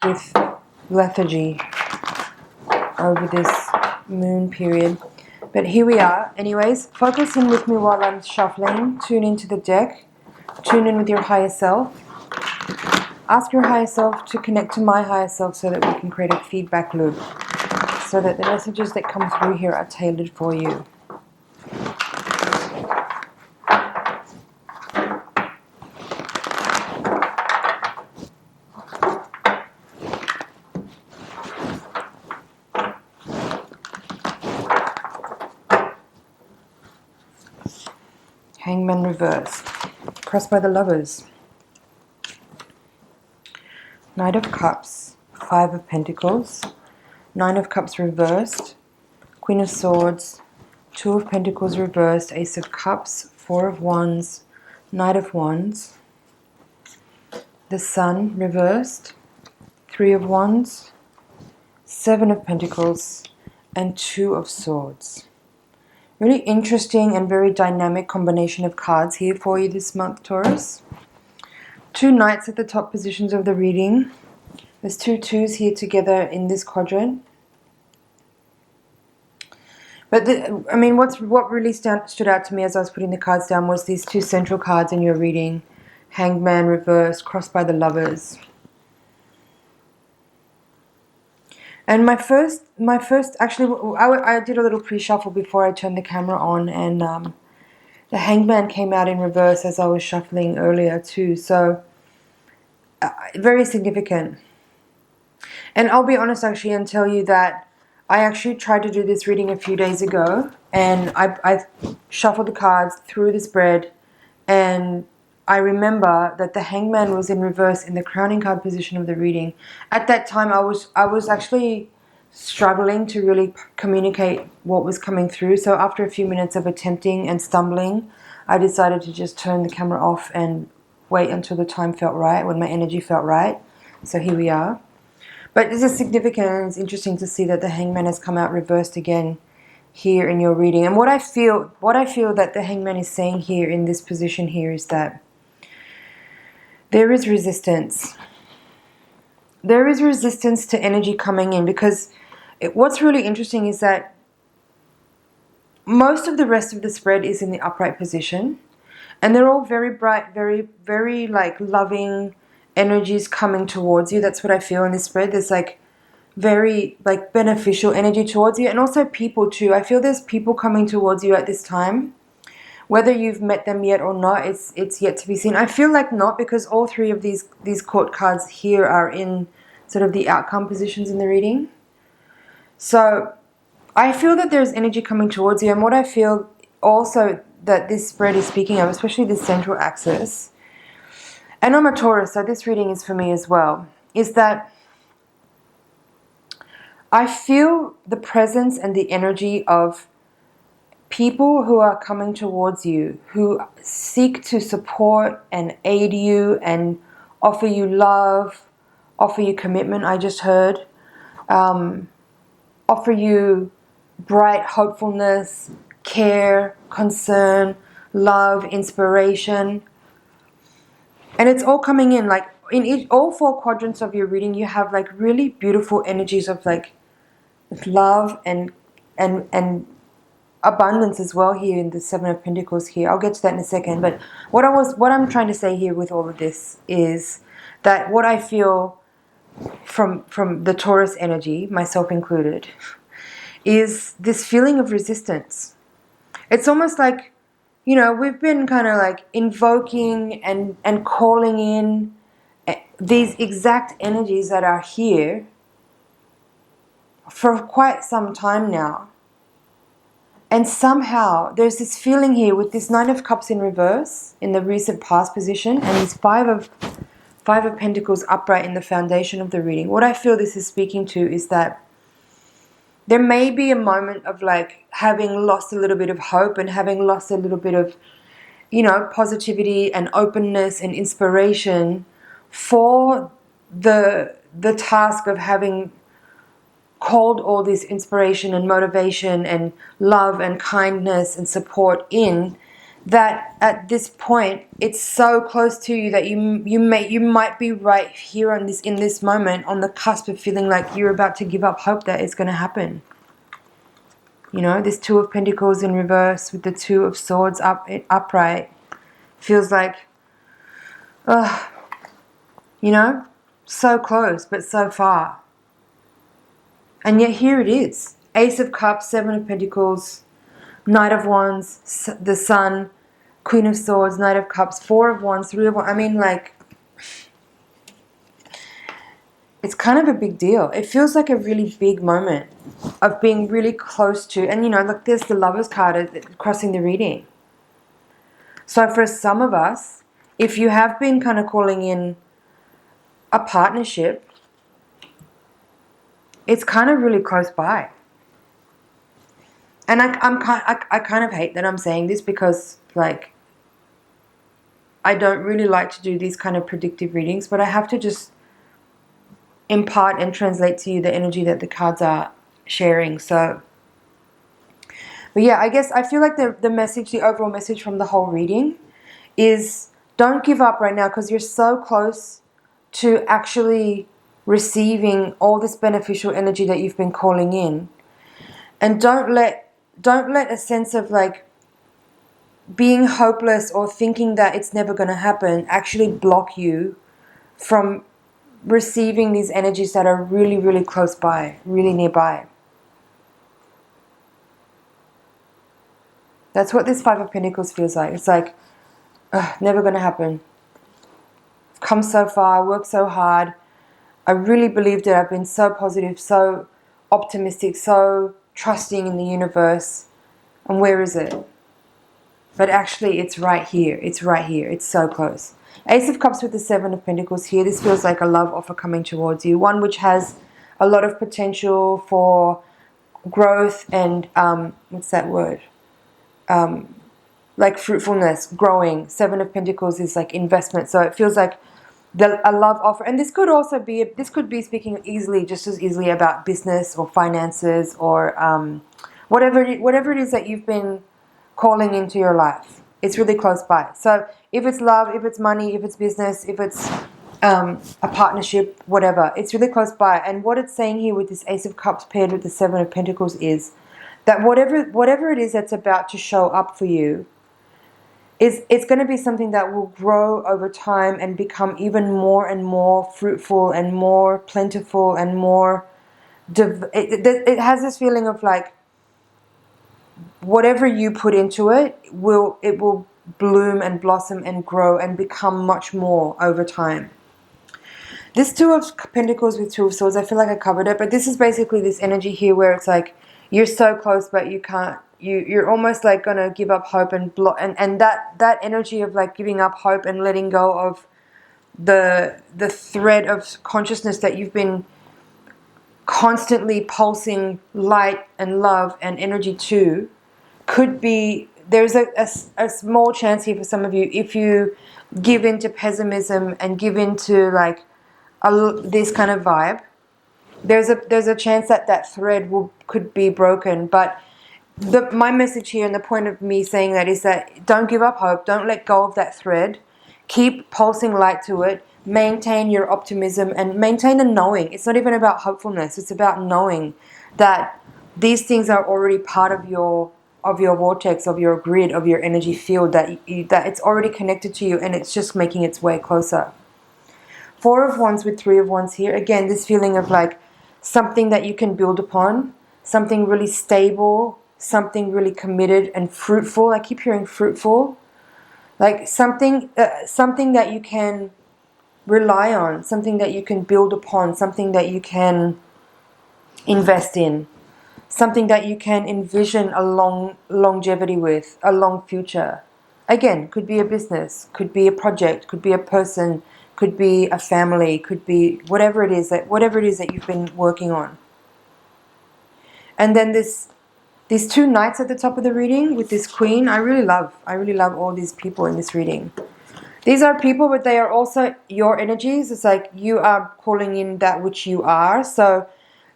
with lethargy over this moon period. But here we are. Anyways, focus in with me while I'm shuffling. Tune into the deck. Tune in with your higher self. Ask your higher self to connect to my higher self so that we can create a feedback loop, so that the messages that come through here are tailored for you. Hangman reversed. Crossed by the Lovers. Knight of Cups. Five of Pentacles. Nine of Cups reversed. Queen of Swords. Two of Pentacles reversed. Ace of Cups. Four of Wands. Knight of Wands. The Sun reversed. Three of Wands. Seven of Pentacles. And Two of Swords. Really interesting and very dynamic combination of cards here for you this month, Taurus. Two Knights at the top positions of the reading. There's two twos here together in this quadrant. But what really stood out to me as I was putting the cards down was these two central cards in your reading. Hangman reversed, crossed by the Lovers. And my first, actually, I did a little pre-shuffle before I turned the camera on, and the Hangman came out in reverse as I was shuffling earlier too. So, very significant. And I'll be honest actually and tell you that I actually tried to do this reading a few days ago, and I shuffled the cards through the spread, and I remember that the Hangman was in reverse in the crowning card position of the reading. At that time, I was actually struggling to really communicate what was coming through. So after a few minutes of attempting and stumbling, I decided to just turn the camera off and wait until the time felt right, when my energy felt right. So here we are. But this is significant, and it's interesting to see that the Hangman has come out reversed again here in your reading. And what I feel that the Hangman is saying here in this position here is that there is resistance. There is resistance to energy coming in, because what's really interesting is that most of the rest of the spread is in the upright position, and they're all very bright, very, very like loving energies coming towards you. That's what I feel in this spread. There's like very like beneficial energy towards you, and also people too. I feel there's people coming towards you at this time. Whether you've met them yet or not, it's yet to be seen. I feel like not, because all three of these court cards here are in sort of the outcome positions in the reading. So I feel that there's energy coming towards you, and what I feel also that this spread is speaking of, especially this central axis, and I'm a Taurus, so this reading is for me as well, is that I feel the presence and the energy of people who are coming towards you, who seek to support and aid you and offer you love, offer you commitment, I just heard, offer you bright hopefulness, care, concern, love, inspiration. And it's all coming in, like in all four quadrants of your reading, you have like really beautiful energies of like love and abundance as well here in the Seven of Pentacles here. I'll get to that in a second. But what I'm trying to say here with all of this is that what I feel from the Taurus energy, myself included, is this feeling of resistance. It's almost like, you know, we've been kind of like invoking and calling in these exact energies that are here for quite some time now. And somehow there's this feeling here with this Nine of Cups in reverse in the recent past position, and this Five of Pentacles upright in the foundation of the reading. What I feel this is speaking to is that there may be a moment of like having lost a little bit of hope and having lost a little bit of, you know, positivity and openness and inspiration for the task of having called all this inspiration and motivation and love and kindness and support in, that at this point it's so close to you that you might be right here on this, in this moment, on the cusp of feeling like you're about to give up hope that it's going to happen. You know, this Two of Pentacles in reverse with the Two of Swords upright feels like, you know, so close but so far. And yet here it is. Ace of Cups, Seven of Pentacles, Knight of Wands, the Sun, Queen of Swords, Knight of Cups, Four of Wands, Three of Wands. I mean, like, it's kind of a big deal. It feels like a really big moment of being really close to, and you know, look, there's the Lovers card crossing the reading. So for some of us, if you have been kind of calling in a partnership, it's kind of really close by. And I kind of hate that I'm saying this, because like, I don't really like to do these kind of predictive readings, but I have to just impart and translate to you the energy that the cards are sharing. So, but yeah, I guess I feel like the message, the overall message from the whole reading is don't give up right now, because you're so close to actually receiving all this beneficial energy that you've been calling in. And don't let a sense of like being hopeless or thinking that it's never going to happen actually block you from receiving these energies that are really, really close by, really nearby. That's what this Five of Pentacles feels like. It's like, never going to happen. I've come so far, worked so hard. I really believed it. I've been so positive, so optimistic, so trusting in the universe. And where is it? But actually, it's right here. It's right here. It's so close. Ace of Cups with the Seven of Pentacles here. This feels like a love offer coming towards you. One which has a lot of potential for growth and, what's that word? Like fruitfulness, growing. Seven of Pentacles is like investment. So it feels like a love offer. And this could also be, this could be speaking easily, just as easily about business or finances or whatever it is that you've been calling into your life. It's really close by. So if it's love, if it's money, if it's business, if it's a partnership, whatever, it's really close by. And what it's saying here with this Ace of Cups paired with the Seven of Pentacles is that whatever it is that's about to show up for you, it's going to be something that will grow over time and become even more and more fruitful and more plentiful and more... It has this feeling of like, whatever you put into it will bloom and blossom and grow and become much more over time. This Two of Pentacles with Two of Swords, I feel like I covered it, but this is basically this energy here where it's like you're so close but you can't, you're almost like gonna give up hope and that energy of like giving up hope and letting go of the thread of consciousness that you've been constantly pulsing light and love and energy to, could be, there's a small chance here for some of you, if you give into pessimism and give into like this kind of vibe, there's a chance that that thread could be broken. But my message here and the point of me saying that is that don't give up hope, don't let go of that thread, keep pulsing light to it, maintain your optimism and maintain the knowing. It's not even about hopefulness, it's about knowing that these things are already part of your vortex, of your grid, of your energy field, that it's already connected to you and it's just making its way closer. Four of Wands with Three of Wands here. Again, this feeling of like something that you can build upon, something really stable, something really committed and fruitful. I keep hearing fruitful. Like something that you can rely on, something that you can build upon, something that you can invest in, something that you can envision a long longevity with, a long future. Again, could be a business, could be a project, could be a person, could be a family, could be whatever it is that you've been working on. And then these two knights at the top of the reading with this queen, I really love all these people in this reading. These are people, but they are also your energies. It's like you are calling in that which you are. So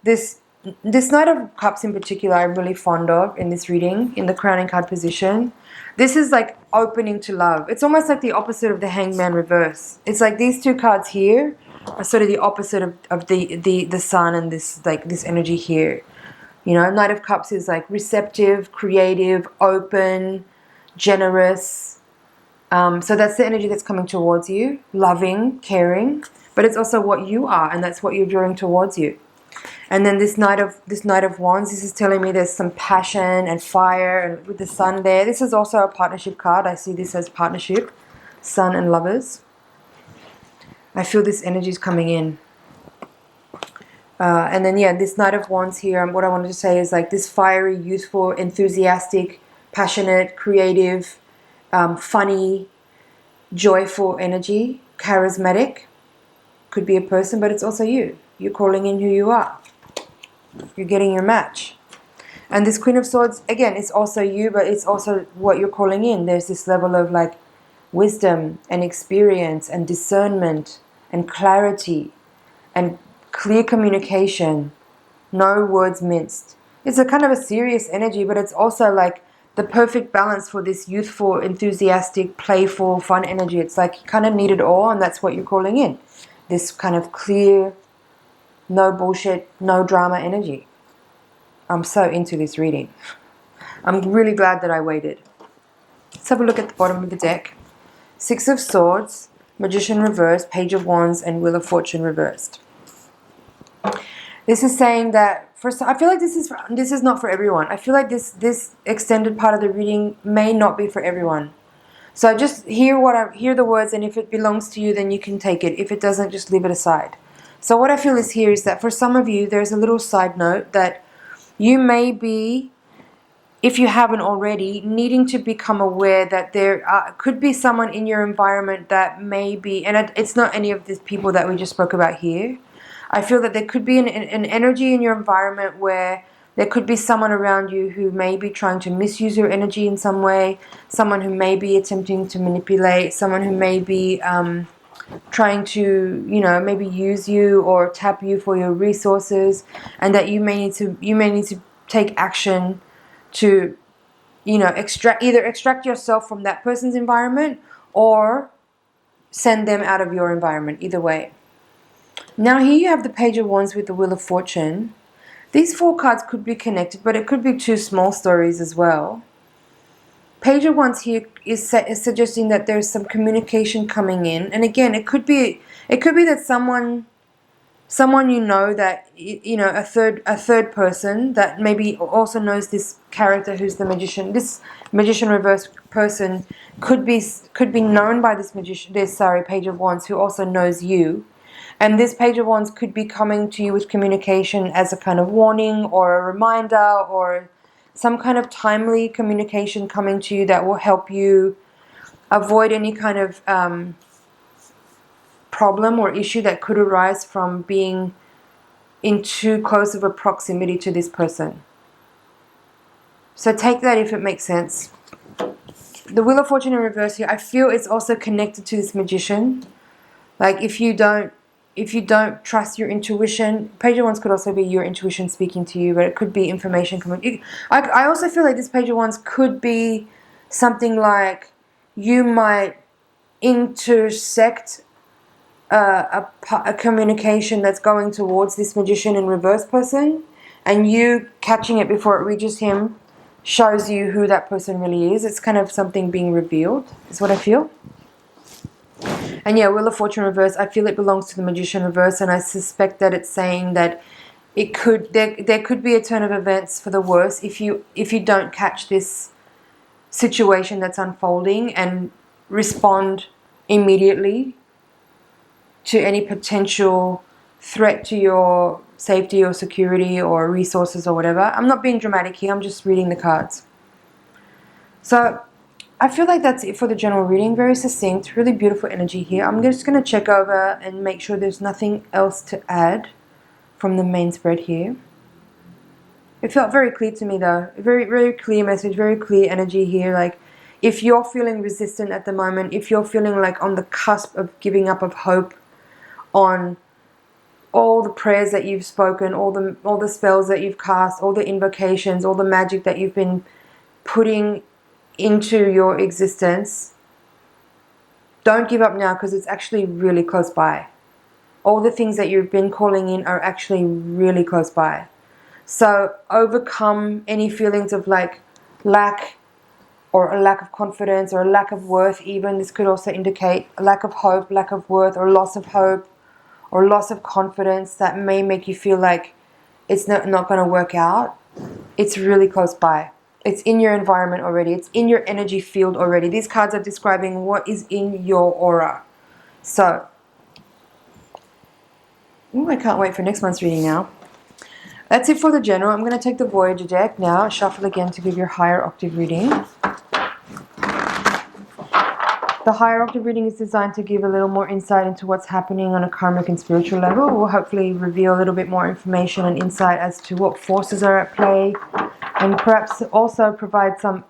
this Knight of Cups in particular, I'm really fond of in this reading, in the crowning card position. This is like opening to love. It's almost like the opposite of the Hangman reverse. It's like these two cards here are sort of the opposite of the sun and this like this energy here. You know, Knight of Cups is like receptive, creative, open, generous. So that's the energy that's coming towards you, loving, caring, but it's also what you are, and that's what you're drawing towards you. And then this Knight of Wands, this is telling me there's some passion and fire, and with the sun there. This is also a partnership card. I see this as partnership, sun and lovers. I feel this energy is coming in. And then, yeah, this Knight of Wands here, what I wanted to say is like this fiery, youthful, enthusiastic, passionate, creative, funny, joyful energy, charismatic. Could be a person, but it's also you. You're calling in who you are. You're getting your match. And this Queen of Swords, again, it's also you, but it's also what you're calling in. There's this level of like wisdom and experience and discernment and clarity and clear communication, no words minced. It's a kind of a serious energy, but it's also like the perfect balance for this youthful, enthusiastic, playful, fun energy. It's like you kind of need it all, and that's what you're calling in. This kind of clear, no bullshit, no drama energy. I'm so into this reading. I'm really glad that I waited. Let's have a look at the bottom of the deck. Six of Swords, Magician reversed, Page of Wands, and Wheel of Fortune reversed. This is saying that I feel like this is not for everyone. I feel like this extended part of the reading may not be for everyone. So just hear the words, and if it belongs to you, then you can take it. If it doesn't, just leave it aside. So what I feel is here is that for some of you, there's a little side note that you may be, if you haven't already, needing to become aware that there could be someone in your environment that may be, and it's not any of these people that we just spoke about here. I feel that there could be an energy in your environment where there could be someone around you who may be trying to misuse your energy in some way, someone who may be attempting to manipulate, someone who may be trying to, you know, maybe use you or tap you for your resources, and that you may need to take action to, you know, extract yourself from that person's environment or send them out of your environment, either way. Now here you have the Page of Wands with the Wheel of Fortune. These four cards could be connected, but it could be two small stories as well. Page of Wands here is suggesting that there's some communication coming in, and again, it could be that someone you know, that, you know, a third person that maybe also knows this character who's the magician. This magician reverse person could be known by this Page of Wands, who also knows you. And this Page of Wands could be coming to you with communication as a kind of warning or a reminder, or some kind of timely communication coming to you that will help you avoid any kind of problem or issue that could arise from being in too close of a proximity to this person. So take that if it makes sense. The Wheel of Fortune in reverse here, I feel it's also connected to this magician. Like if you don't trust your intuition, Page of Wands could also be your intuition speaking to you, but it could be information coming. I also feel like this Page of Wands could be something like you might intersect a communication that's going towards this magician in reverse person, and you catching it before it reaches him shows you who that person really is. It's kind of something being revealed, is what I feel. And yeah, Wheel of Fortune reverse, I feel it belongs to the Magician reverse, and I suspect that it's saying that there could be a turn of events for the worse if you don't catch this situation that's unfolding and respond immediately to any potential threat to your safety or security or resources or whatever. I'm not being dramatic here, I'm just reading the cards. So I feel like that's it for the general reading. Very succinct, really beautiful energy here. I'm just going to check over and make sure there's nothing else to add from the main spread here. It felt very clear to me though. A very, very clear message, very clear energy here. Like if you're feeling resistant at the moment, if you're feeling like on the cusp of giving up of hope on all the prayers that you've spoken, all the spells that you've cast, all the invocations, all the magic that you've been putting into your existence, don't give up now, because it's actually really close by. All the things that you've been calling in are actually really close by. So overcome any feelings of like lack, or a lack of confidence, or a lack of worth even. This could also indicate a lack of hope, lack of worth, or loss of hope, or loss of confidence that may make you feel like it's not going to work out. It's really close by. It's in your environment already. It's in your energy field already. These cards are describing what is in your aura. So, I can't wait for next month's reading now. That's it for the general. I'm going to take the Voyager deck now, shuffle again to give your higher octave reading. The higher octave reading is designed to give a little more insight into what's happening on a karmic and spiritual level. We'll hopefully reveal a little bit more information and insight as to what forces are at play, and perhaps also provide some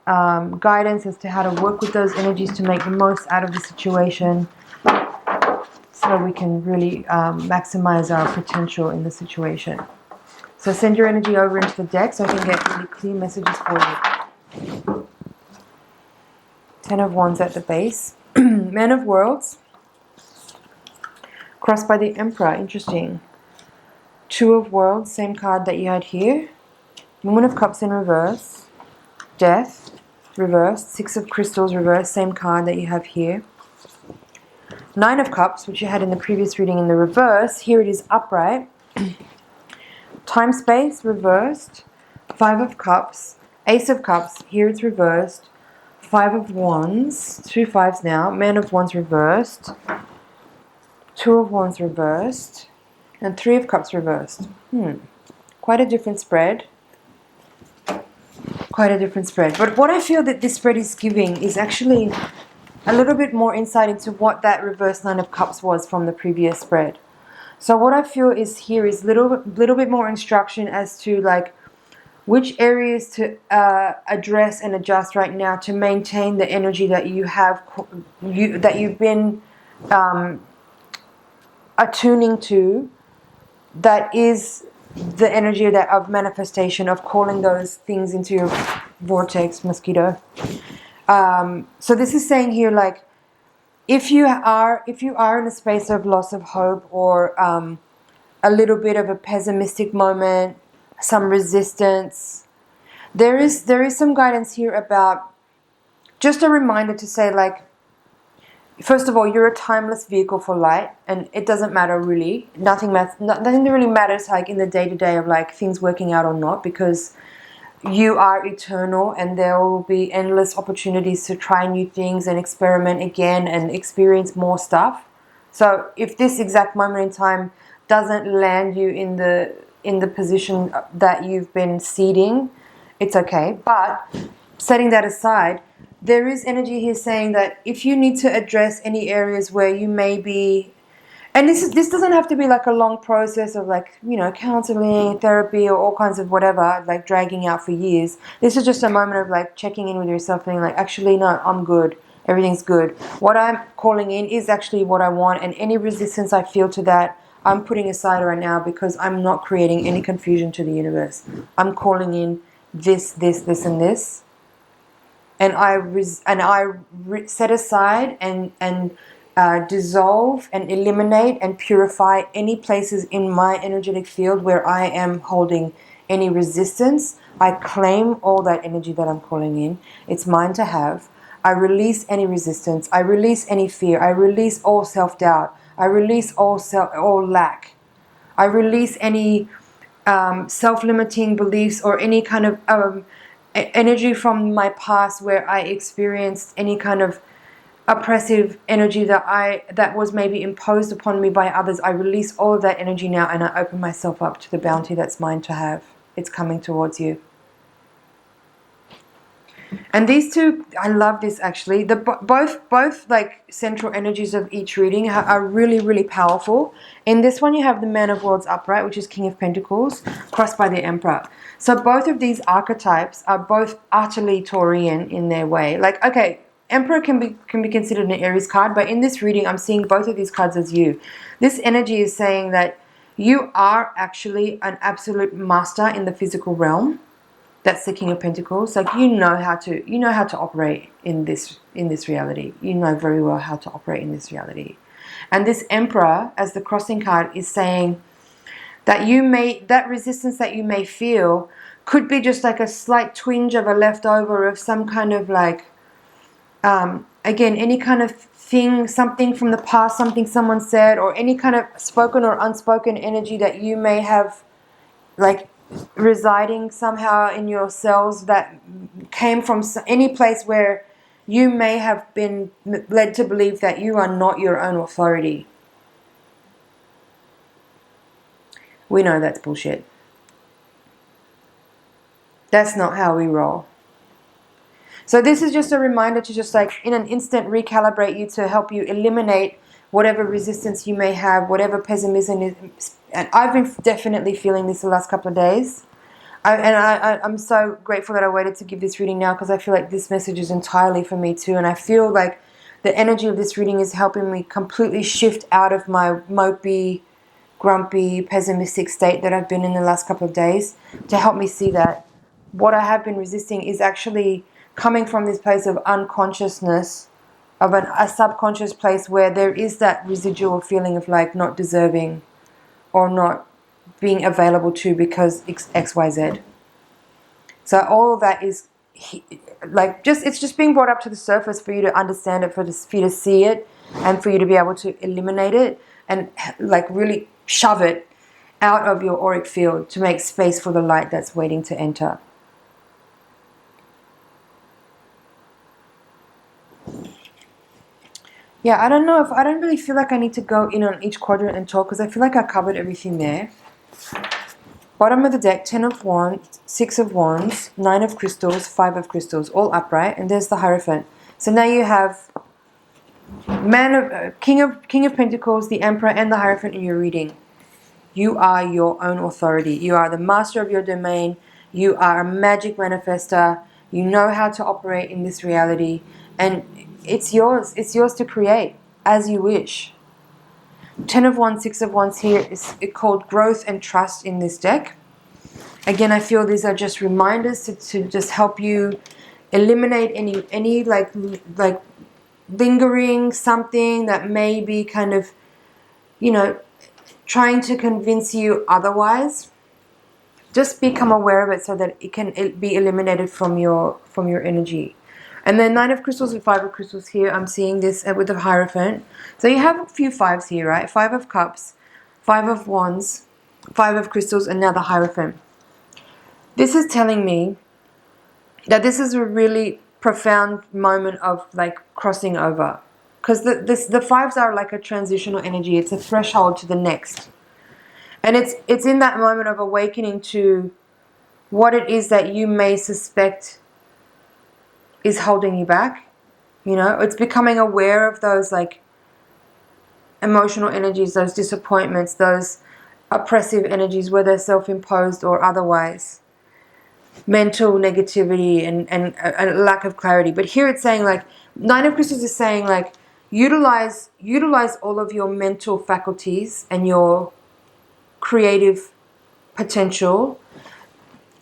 guidance as to how to work with those energies to make the most out of the situation, so we can really maximize our potential in the situation. So send your energy over into the deck so I can get really clear messages for you. 10 of Wands at the base. Man of Worlds. Crossed by the Emperor. Interesting. 2 of Worlds. Same card that you had here. Woman of Cups in reverse. Death. Reversed. 6 of Crystals reversed. Same card that you have here. 9 of Cups, which you had in the previous reading in the reverse. Here it is upright. Time Space reversed. 5 of Cups. Ace of Cups. Here it's reversed. 5 of Wands, 2 5s now, Man of Wands reversed, 2 of Wands reversed, and 3 of Cups reversed. Quite a different spread. Quite a different spread. But what I feel that this spread is giving is actually a little bit more insight into what that reverse 9 of Cups was from the previous spread. So what I feel is here is little bit more instruction as to like which areas to address and adjust right now to maintain the energy that you have, that you've been attuning to, that is the energy of manifestation, of calling those things into your vortex, mosquito. So this is saying here, like, if you are in a space of loss of hope, or a little bit of a pessimistic moment, some resistance, there is some guidance here about just a reminder to say, like, first of all, you're a timeless vehicle for light, and it doesn't matter really. Nothing really matters, like, in the day-to-day of like things working out or not, because you are eternal, and there will be endless opportunities to try new things and experiment again and experience more stuff. So if this exact moment in time doesn't land you in the position that you've been seeding, it's okay. But setting that aside, there is energy here saying that if you need to address any areas where you may be, and this doesn't have to be like a long process of, like, you know, counseling, therapy, or all kinds of whatever, like dragging out for years. This is just a moment of like checking in with yourself, being like, actually, no, I'm good. Everything's good. What I'm calling in is actually what I want, and any resistance I feel to that, I'm putting aside right now, because I'm not creating any confusion to the universe. I'm calling in this, and this, and I set aside and dissolve and eliminate and purify any places in my energetic field where I am holding any resistance. I claim all that energy that I'm calling in. It's mine to have. I release any resistance. I release any fear. I release all self-doubt. I release all lack. I release any self-limiting beliefs, or any kind of energy from my past where I experienced any kind of oppressive energy that was maybe imposed upon me by others. I release all of that energy now, and I open myself up to the bounty that's mine to have. It's coming towards you. And these two, I love this actually. Both like central energies of each reading are really, really powerful. In this one, you have the Man of Worlds upright, which is King of Pentacles, crossed by the Emperor. So both of these archetypes are both utterly Taurian in their way. Like, okay, Emperor can be considered an Aries card, but in this reading, I'm seeing both of these cards as you. This energy is saying that you are actually an absolute master in the physical realm. That's the King of Pentacles. Like, you know how to operate in this reality. You know very well how to operate in this reality. And this Emperor, as the crossing card, is saying that that resistance that you may feel could be just like a slight twinge of a leftover of some kind of like, again, any kind of thing, something from the past, something someone said, or any kind of spoken or unspoken energy that you may have like residing somehow in your cells that came from any place where you may have been led to believe that you are not your own authority. We know that's bullshit. That's not how we roll. So this is just a reminder to just like in an instant recalibrate you, to help you eliminate whatever resistance you may have, whatever pessimism is. And I've been definitely feeling this the last couple of days. I'm so grateful that I waited to give this reading now, because I feel like this message is entirely for me too. And I feel like the energy of this reading is helping me completely shift out of my mopey, grumpy, pessimistic state that I've been in the last couple of days, to help me see that what I have been resisting is actually coming from this place of unconsciousness, of a subconscious place where there is that residual feeling of like not deserving or not being available to because XYZ. So all of that is like it's just being brought up to the surface for you to understand it, for you to see it, and for you to be able to eliminate it and like really shove it out of your auric field to make space for the light that's waiting to enter. Yeah, I don't know if I don't really feel like I need to go in on each quadrant and talk, because I feel like I covered everything there. Bottom of the deck, 10 of Wands, 6 of Wands, 9 of Crystals, 5 of Crystals, all upright, and there's the Hierophant. So now you have King of Pentacles, the Emperor, and the Hierophant in your reading. You are your own authority. You are the master of your domain. You are a magic manifester. You know how to operate in this reality, and it's yours. It's yours to create as you wish. 10 of Wands, 6 of Wands here is called growth and trust in this deck. Again, I feel these are just reminders to just help you eliminate any like lingering something that may be kind of, you know, trying to convince you otherwise. Just become aware of it so that it can be eliminated from your energy. And then 9 of Crystals and 5 of Crystals here. I'm seeing this with the Hierophant. So you have a few 5s here, right? 5 of Cups, 5 of Wands, 5 of Crystals, and now the Hierophant. This is telling me that this is a really profound moment of like crossing over. Because the 5s are like a transitional energy. It's a threshold to the next. And it's in that moment of awakening to what it is that you may suspect is holding you back. You know, it's becoming aware of those like emotional energies, those disappointments, those oppressive energies, whether self-imposed or otherwise. Mental negativity and a lack of clarity. But here it's saying like 9 of Crystals is saying like utilize all of your mental faculties and your creative potential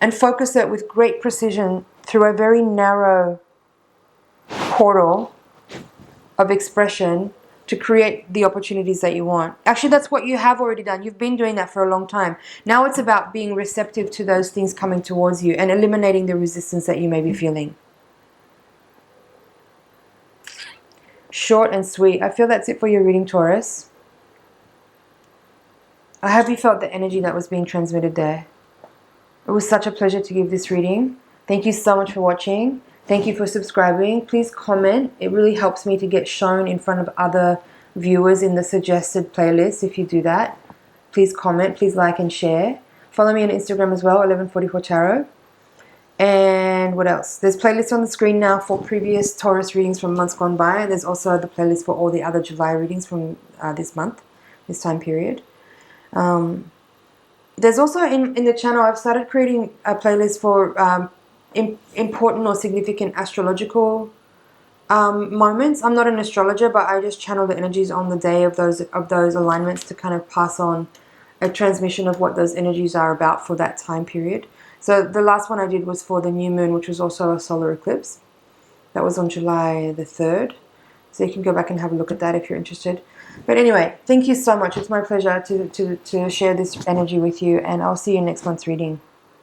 and focus it with great precision through a very narrow portal of expression to create the opportunities that you want. Actually, that's what you have already done. You've been doing that for a long time. Now it's about being receptive to those things coming towards you and eliminating the resistance that you may be feeling. Short and sweet. I feel that's it for your reading, Taurus. I hope you felt the energy that was being transmitted there. It was such a pleasure to give this reading. Thank you so much for watching. Thank you for subscribing. Please comment. It really helps me to get shown in front of other viewers in the suggested playlist. If you do that, please comment, please like and share. Follow me on Instagram as well, 1144 Tarot. And what else? There's playlists on the screen now for previous Taurus readings from months gone by. There's also the playlist for all the other July readings from this month, this time period. There's also in the channel, I've started creating a playlist for important or significant astrological moments. I'm not an astrologer, but I just channel the energies on the day of those alignments to kind of pass on a transmission of what those energies are about for that time period. So the last one I did was for the new moon, which was also a solar eclipse. That was on July the 3rd. So you can go back and have a look at that if you're interested. But anyway, thank you so much. It's my pleasure to share this energy with you, and I'll see you in next month's reading.